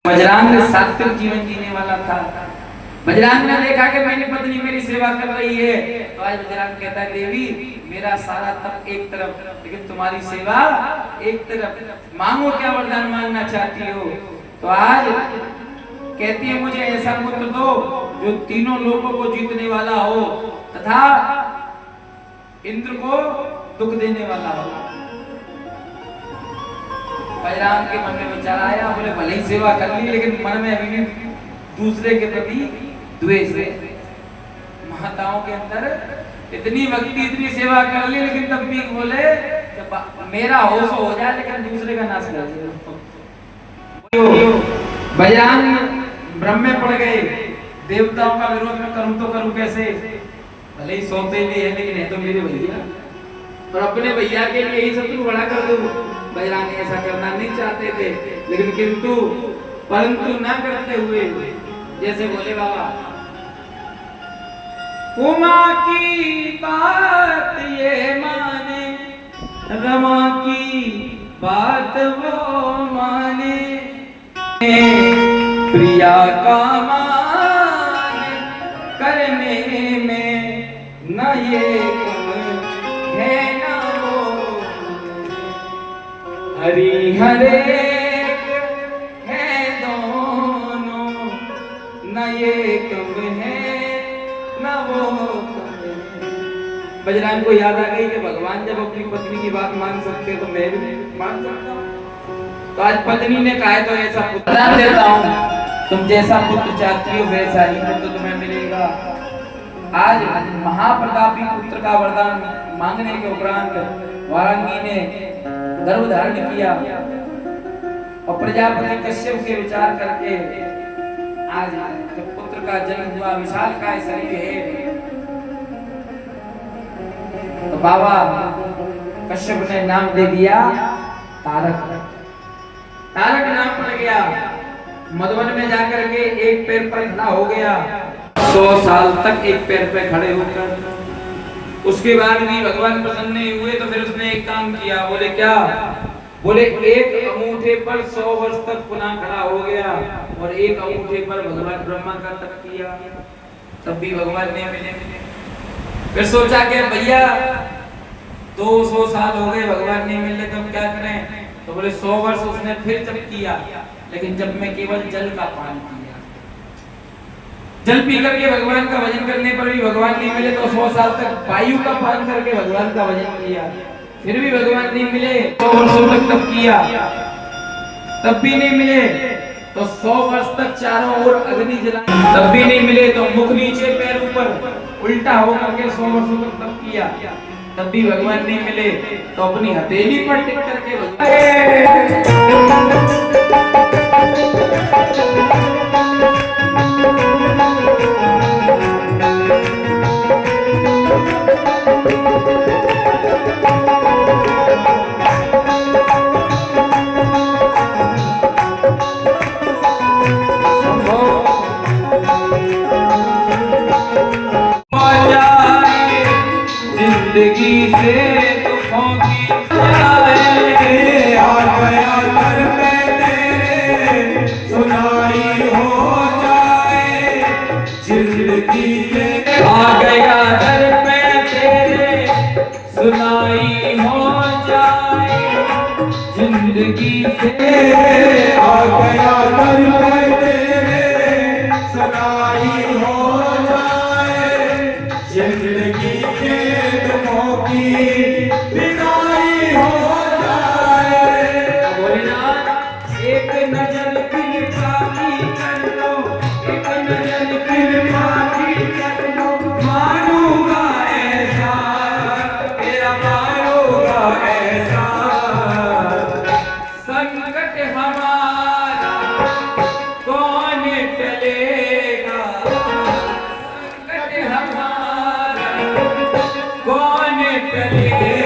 बजरंग सात्विक जीवन जीने वाला था। बजरंग ने देखा कि मेरी पत्नी मेरी सेवा कर रही है, तो आज बजरंग कहता है देवी मेरा सारा तप एक तरफ, लेकिन तुम्हारी सेवा एक तरफ। मांगो क्या वरदान मांगना चाहती हो? तो आज कहती है मुझे ऐसा पुत्र दो जो तीनों लोगों को जीतने वाला हो तथा इंद्र को दुख देने वाला हो। बजरंग के मन में विचार आया, बोले भले ही सेवा कर ली लेकिन मन में अभी भी दूसरे के प्रति द्वेष है। माताओं के अंदर इतनी भक्ति इतनी सेवा कर ली लेकिन तब भी बोले मेरा होश हो जाए लेकिन दूसरे का नाश कर दे। बजरंग ब्रह्म में पड़ गए, देवताओं का विरोध में करूं तो करूं कैसे? भले ही सोते भी है लेकिन है तो मेरे भैया, और अपने भैया के लिए ही शत्रु बड़ा कर दूं। बजरंग ऐसा करना नहीं चाहते थे, लेकिन किंतु परंतु ना करते हुए जैसे बोले बाबा उमा की बात ये माने, रमा की बात वो माने, प्रिया का मान करने में न ये है न वो, हरि हरे है दोनों, न ये कब है न वो कब है। बजरंग को याद आ गई कि भगवान जब अपनी पत्नी की बात मान सकते तो मैं भी मान सकता हूँ। तो आज पत्नी ने कहा तो ऐसा पुत्र देता हूँ, तुम जैसा पुत्र चाहती हो वैसा ही पुत्र तुम्हें मिलेगा। आज महाप्रतापी पुत्र का वरदान मांगने के उपरांत वारांगी ने गर्भ धारण किया और प्रजापति कश्यप के विचार करके आज जब पुत्र का जन्म हुआ, विशालकाय शरीर है, तो बाबा कश्यप ने नाम दे दिया तारक। तारक नाम पड़ गया। मधुवन में जाकर के एक पैर पर खड़ा हो गया, 100 साल तक एक पैर पे खड़े होकर। उसके बाद भी भगवान प्रसन्न नहीं हुए तो फिर उसने एक काम किया। बोले क्या? बोले एक अंगूठे पर 100 वर्ष तक पुनः खड़ा हो गया और एक अंगूठे पर भगवान ब्रह्मा का तप किया, तब भी भगवान नहीं मिले। फिर सोचा कि भैया 200 साल हो गए भगवान नहीं मिले तो क्या करें? तो बोले 100 वर्ष उसने फिर तप किया, लेकिन जब मैं केवल जल का पान किया, जल पी करके भगवान का भजन करने पर भी भगवान नहीं मिले तो 100 साल तक वायु का पान करके भगवान का भजन किया, फिर भी भगवान नहीं मिले। 100 वर्षों तक तप किया, तब भी नहीं मिले। तो 100 वर्ष तक चारों ओर अग्नि जलाई, तब भी नहीं मिले। तो मुख नीचे पैर ऊपर उल्टा होकर के 100 वर्षों तक तप किया, तब भी भगवान नहीं मिले। तो अपनी हथेली पर टिक करके जिंदगी से दुखों की जाए, आ गया दर पे तेरे सुनाई हो जाए। जिंदगी से आ गया दर पे तेरे सुनाई हो जाए। जिंदगी से आ गया दर पे तेरे सुनाई हो जाए। जिंदगी विदाई हो जाए। भोलेनाथ एक नजर कृपा की कर लो, एक नजर कृपा की कर लो, मानूंगा ऐसा तेरा, मानूंगा ऐसा। संकट हमारा कौन टलेगा, संकट हमारा कौन टलेगा।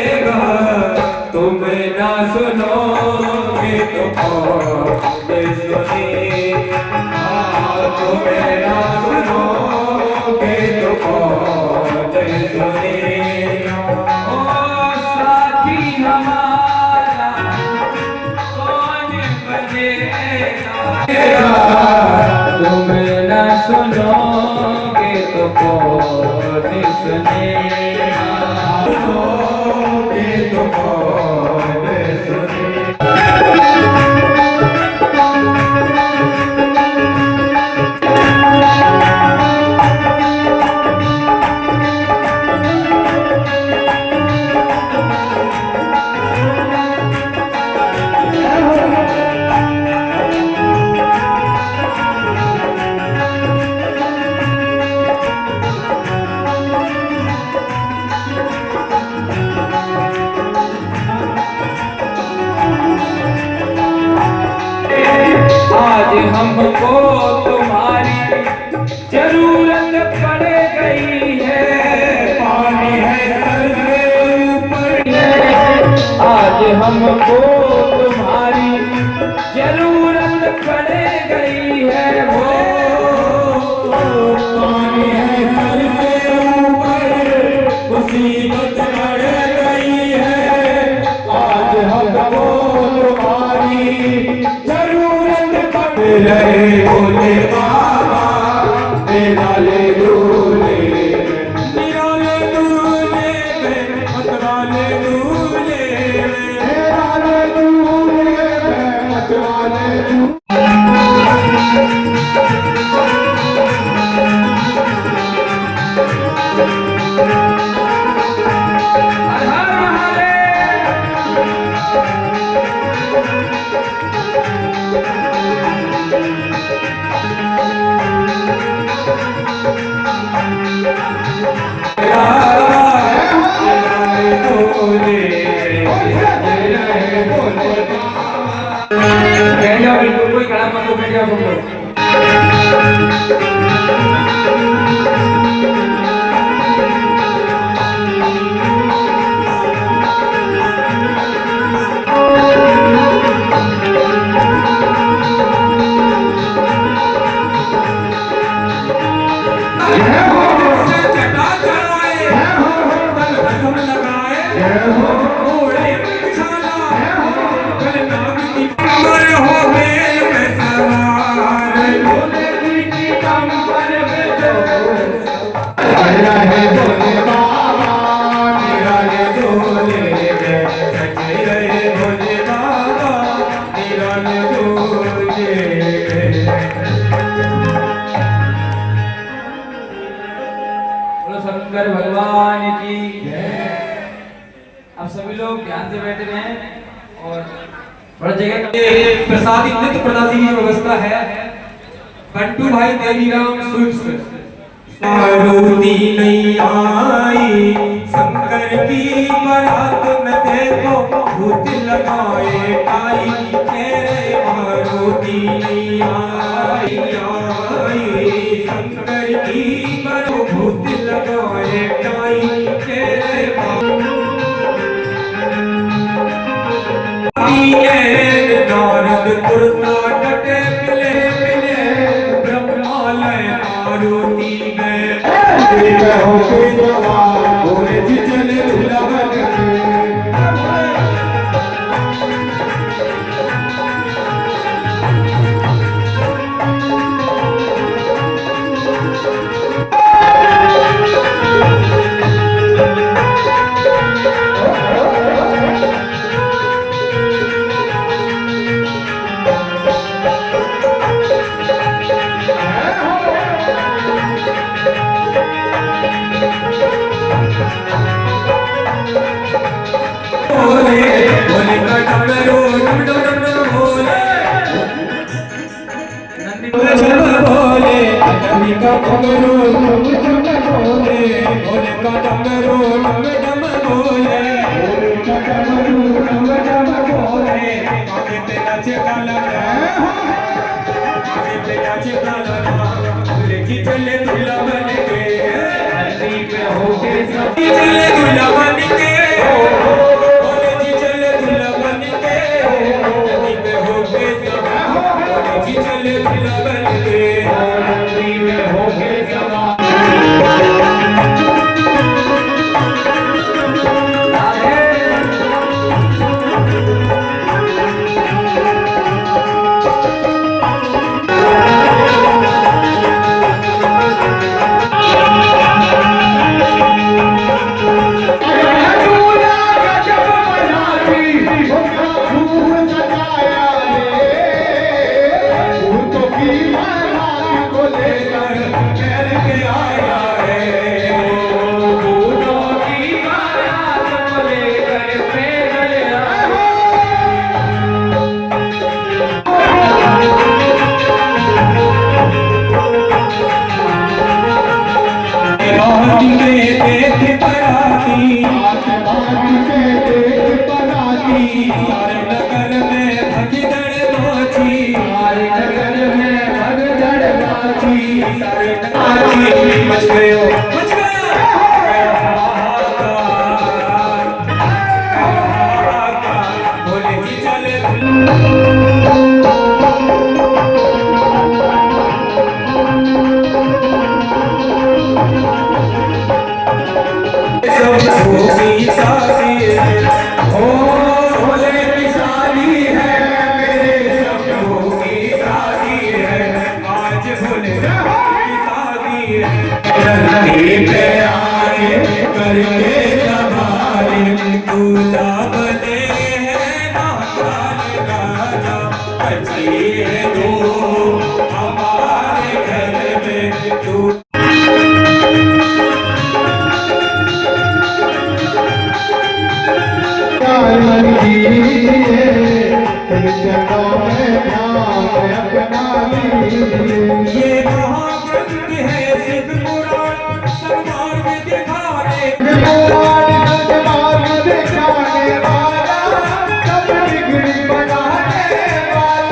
आज हमको तुम्हारी जरूरत पड़ गई है, पानी है सर से ऊपर है। आज हमको तुम्हारी जरूरत पड़ गई है, वो पानी है सर से ऊपर मुसीबत पड़ गई है। आज हमको तुम्हारी रहे बोले बाबा तेरा ले दूले तेरा ले दूले मतवा ले दूले तेरा ले दूले मतवा ले बिल्कुल कोई खड़ा मत हो, बैठ जाओ तुम लोग। शंकर भगवान की अब सभी लोग ध्यान से बैठे रहे और थोड़ा जगह प्रसादी नित्य प्रसादी की व्यवस्था है। बंटू भाई देवीराम स्वीट्स मारुति नहीं आई शंकर की बारात में देखो भूत लगाए आई तेरे मारुति नहीं आई शंकर की बारात भूत लगाए आई तेरे नारद तुरता डटे मिले मिले ब्रह्मालय मारुति गए होके जवान बोले जी चले दुल्हन चले दुल्हा बन के चले दुल्हा बन के बोले जी चले दुल्हा बन के नदी पे हो के बोले जी चले दुल्हा बन के नदी पे हो के दूल्हा बने हैं महाकाल राजा, बचिए दो हमारे घर में तू। ये महाग्रंथ है सिद्ध पुराण, सन्मार्ग दिखाने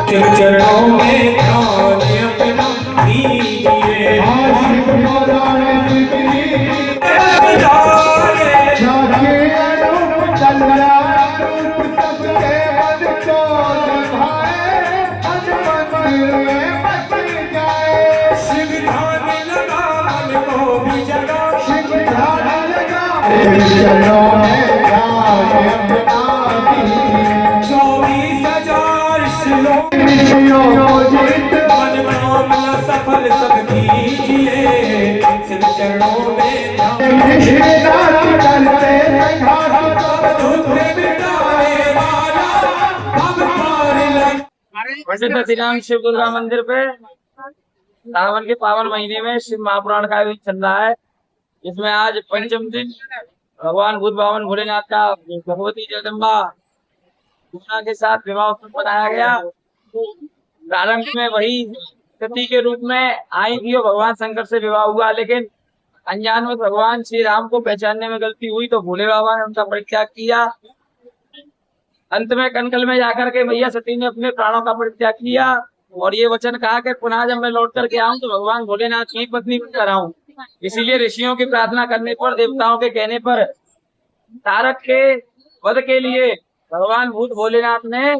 शिव चरणों में ध्यान अपना दीजिए। शिव ध्यान लगा मन को भी जगा, चौबीस हजार श्लोक मन कामना सफल सब कीजिए। शिव चरणों में प्रसिद्ध श्री राम शिव दुर्गा मंदिर पे सावन के पावन महीने में शिव महापुराण का आयोजन चल रहा है, जिसमें आज पंचम दिन भगवान भूत बावन भोलेनाथ का भगवती जगदम्बा पूजा के साथ विवाह उत्सव मनाया गया। प्रारंभ में वही सती के रूप में आई थी और भगवान शंकर से विवाह हुआ, लेकिन अनजान में भगवान श्री राम को पहचानने में गलती हुई तो भोले बाबा ने उनका परित्याग किया। अंत में कनकल में जाकर के मैया सती ने अपने प्राणों का परित्याग किया और ये वचन कहा कि पुनः जब मैं लौट करके आऊं तो भगवान भोलेनाथ की पत्नी बनकर आऊं। इसीलिए ऋषियों की प्रार्थना करने पर, देवताओं के कहने पर तारक के वध के लिए भगवान भूत भोलेनाथ ने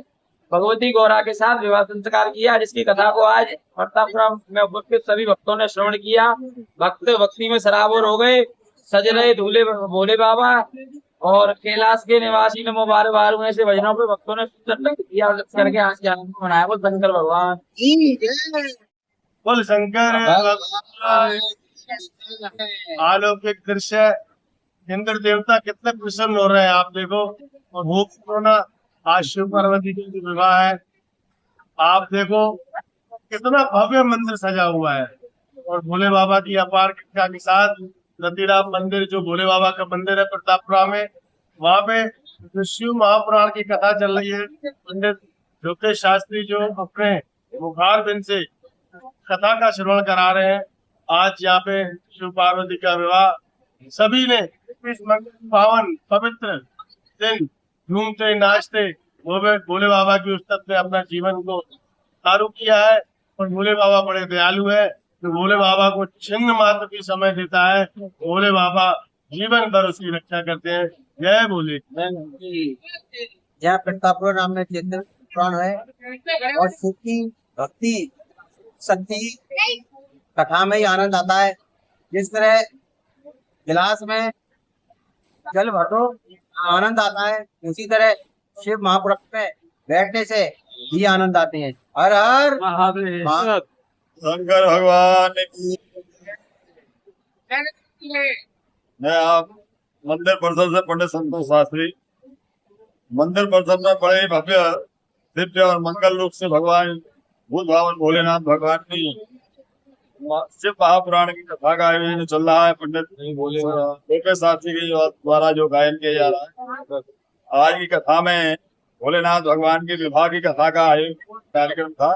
भगवती गौरा के साथ विवाह संस्कार किया, जिसकी कथा को आज प्रतापपुरम में उपस्थित सभी भक्तों ने श्रवण किया। भक्त भक्ति में सराबोर हो गए, सज रहे दूल्हे भोले बाबा और कैलाश के निवासी नमो बार बार उन्हें से भजनों पे भक्तों ने सुंदर किया करके आज जन्म मनाया। बोल शंकर भगवान, बोल शंकर भगवान। अलौकिक दृश्य, इंद्र देवता कितने प्रसन्न हो रहे हैं आप देखो। और वो ना आज शिव पार्वती की विवाह है, आप देखो कितना भव्य मंदिर सजा हुआ है। और भोले बाबा की अपार कृपा के साथ रतिराम मंदिर, जो भोले बाबा का मंदिर है प्रतापपुरा में, वहाँ पे जो शिव महापुराण की कथा चल रही है। पंडित योगेश शास्त्री जो अपने मुखार बिन से कथा का श्रवण करा रहे हैं। आज यहाँ पे शिव पार्वती का विवाह सभी ने इस पावन पवित्र दिन झूमते नाचते भोले बाबा की उस्तत में अपना जीवन को तारू किया है। और भोले बाबा बड़े दयालु है, तो भोले बाबा को छिन्न मात्र भी समय देता है, भोले बाबा जीवन भर उसकी रक्षा करते हैं। जय भोले। जहाँ प्रतापपुर नाम में क्षेत्र पुराण है और शिव की भक्ति शक्ति कथा में ही आनंद आता है। जिस तरह गिलास में जल भर दो आनंद आता है, उसी तरह शिव महापुरुष में बैठने से भी आनंद आते हैं। हर हर महादेव। शंकर भगवान की। मैं आप मंदिर परिसर से पंडित संतोष शास्त्री। मंदिर परिसर में बड़े भव्य दिव्य और मंगल रूप से भगवान भूत भावन भोलेनाथ भगवान की शिव महापुराण की कथा का आयोजन चल रहा है। पंडित योगेश शास्त्री के द्वारा जो गायन किया जा रहा है। आज की कथा में भोलेनाथ भगवान की विवाह की कथा का कार्यक्रम था।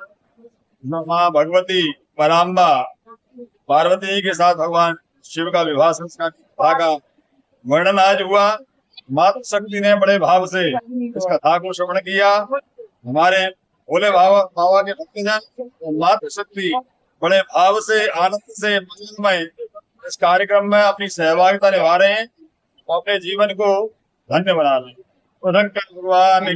माँ भगवती पराम्बा पार्वती के साथ भगवान शिव का विवाह संस्कार कथा का वर्णन आज हुआ। मातृ शक्ति ने बड़े भाव से इस कथा को श्रवण किया। हमारे भोले बाबा के भक्तजन मातृ शक्ति बड़े भाव से आनंद से मंगलमय इस कार्यक्रम में अपनी सहभागिता निभा रहे हैं और अपने जीवन को धन्य बना रहे हैं। भगवान की